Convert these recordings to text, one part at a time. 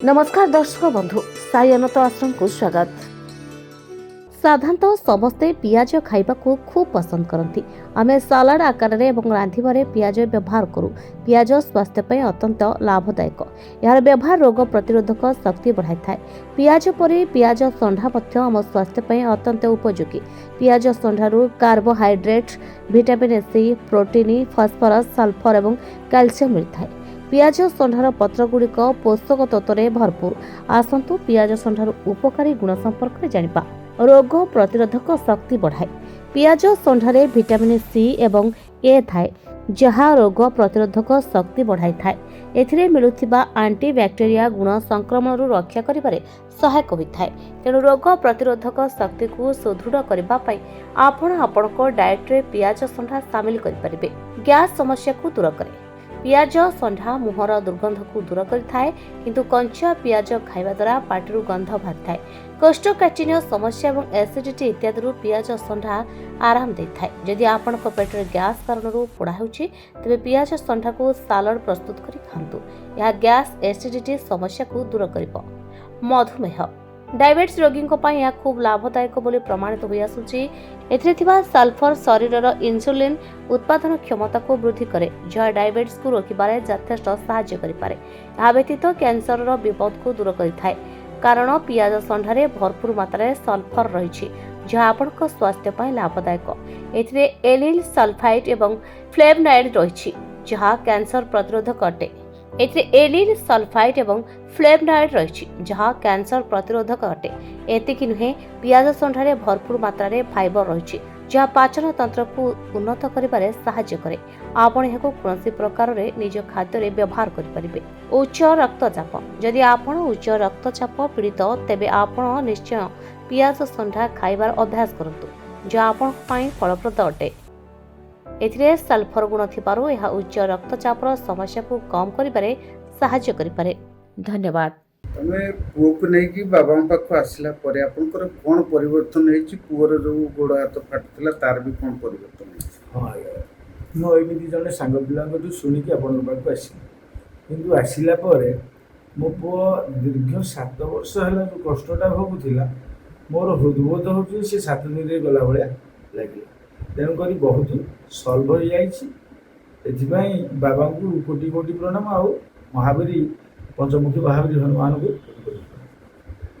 नमस्कार दर्शक बंधु साई अनंत आश्रम को स्वागत। साधारणतः समस्ते पियाज खाइबा को खूब पसंद करती। आमे सालाड आकार रे एवं रांधिबारे पियाज व्यवहार करू। पियाज स्वास्थ्य पे अत्यंत लाभदायक। यार व्यवहार रोग प्रतिरोधक शक्ति बढ़ाई थाए। पियाज परे पियाज संढा मध्य आम स्वास्थ्य पे अत्यंत उपयोगी। पियाज संढारू carbohydrate, vitamin C, protein, phosphorus, sulphur एवं कैल्शियम मिलता है। पियाज संढार पत्र गुड़िक पोषक तत्व भरपूर। आसतु पियाज संढार उपकारी गुण संपर्क में जानिबा। रोग प्रतिरोधक शक्ति बढ़ाए। पियाज संढारे विटामिन सी एवं ए थाए जहा रोग प्रतिरोधक शक्ति बढ़ाई थाए। एथिरे मिलुथिबा एंटीबैक्टेरिया गुण संक्रमण रक्षा करिबारे सहायक होइथाए। तेणु रोग प्रतिरोधक शक्ति को सुदृढ़ करबा पई आपण आपणको डाएट रे पियाज संढा शामिल करि परिबे। गैस समस्या को दूर करे। पियाज संढा मुहर दुर्गंध को दूर करिथाए, किंतु कंचा पियाज खाइबा द्वारा पाटिरु गंध बाहारिथाए। कोष्ठकाठिन्य समस्या और एसिडिटी इत्यादि पियाज संढा आराम देइथाए। यदि आपनक पेटरे गैस कारणरू पोड़ा हेउछि तबे पियाज संढा को सालाड प्रस्तुत करि खांतु। यह गैस एसिडिटी समस्या को दूर करिबो। मधुमेह डायबिटीज रोगी यह खूब लाभदायक बोली प्रमाणित हो आसुछि। एथिरे थिबा सल्फर शरीरर इंसुलिन उत्पादन क्षमता को वृद्धि करे, जहा डायबिटीज को रोकिबारे यथेष्ट सहाय्य करिपारे। यह व्यतीत कैंसर विपद को दूर करिथाए, कारण पियाज संढारे भरपूर मात्रा सल्फर रही, जहा आपनक स्वास्थ्य पय लाभदायक। एथिरे एलिल सल्फाइड एवं फ्लेवोनॉइड रही, जहा कैंसर प्रतिरोधक अटे। एथिरे एलिल सल्फाइड एवं फ्लेवोनॉइड रही, जहा कैंसर प्रतिरोधक अटे। एतिकी नुहे, पियाज संढारे भरपूर मात्रा रे फाइबर रही, जहा पाचन तंत्र को उन्नत करिबारे सहाय्य करे। आपण एहाको कोनोसी प्रकार रे निज खाद्य रे व्यवहार करि परिबे। उच्च रक्तचाप यदि आपण उच्च रक्तचाप पीड़ित तेबे आपण निश्चय पियाज संढा खाइबार अभ्यास करंतु, जहा आपण पई फलप्रद अटे। एथिरे सल्फर गुण थिबारु एहा उच्च रक्तचाप समस्या को कम करिबारे सहाय्य करिपारे। धन्यवाद। तमे पुओ को नहीं कि बाबा पाखु आसला परे आपनकर कोन परिवर्तन हेछि? पुओर जो गोड़ हाथ फाटुतला तार भी कोन परिवर्तन हेछि? हाँ मो एमती जड़े सांग पिला शुणिकी आपण पाखु आसली, किंतु आसला परे मो पुओ दीर्घ 7 वर्ष है जो कष्टा भोगुला मोर हृदबोध हो 7 दिन गला भाया लगे। तेणुक बहुत सल्व हो जाए। बाबा को कोटि कोटि प्रणाम। आउ महावीरी पंचमुखी महावीरी हनुमान को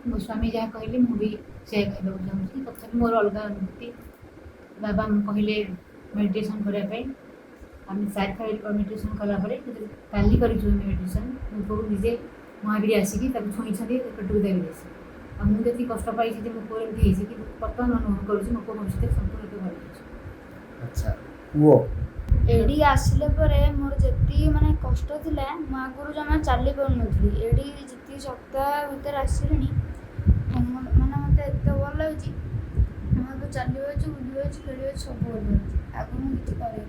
मो स्वामी जहाँ कहले मुझे से खाइबा चाहूँगी। तथापि मोर अलग अनुभूति। बाबा कहले मेडिटेशन करने आम 4 खाइल मेडिटेशन कलापर काली कर मेडिटेशन मुझे निजे महावीर आसिक छुई पेटू देवी आ मुझे कष्ट पाई मो पुओ एमती कि बर्तमान अनुभव करुँच मो पुओ भविष्य संपूर्ण भल। अच्छा पुओ एडी आसिले परे मोर जति माने कष्ट थिला म आगुरु जमा चाली पाउ नथली। एडी जति सप्ताह भीतर आसिलेनी माने मते एते भल लागछि। म तो चालिबो छु बुलिबो छु खेलिबो सब भल लागछि। आगु मु किछ करे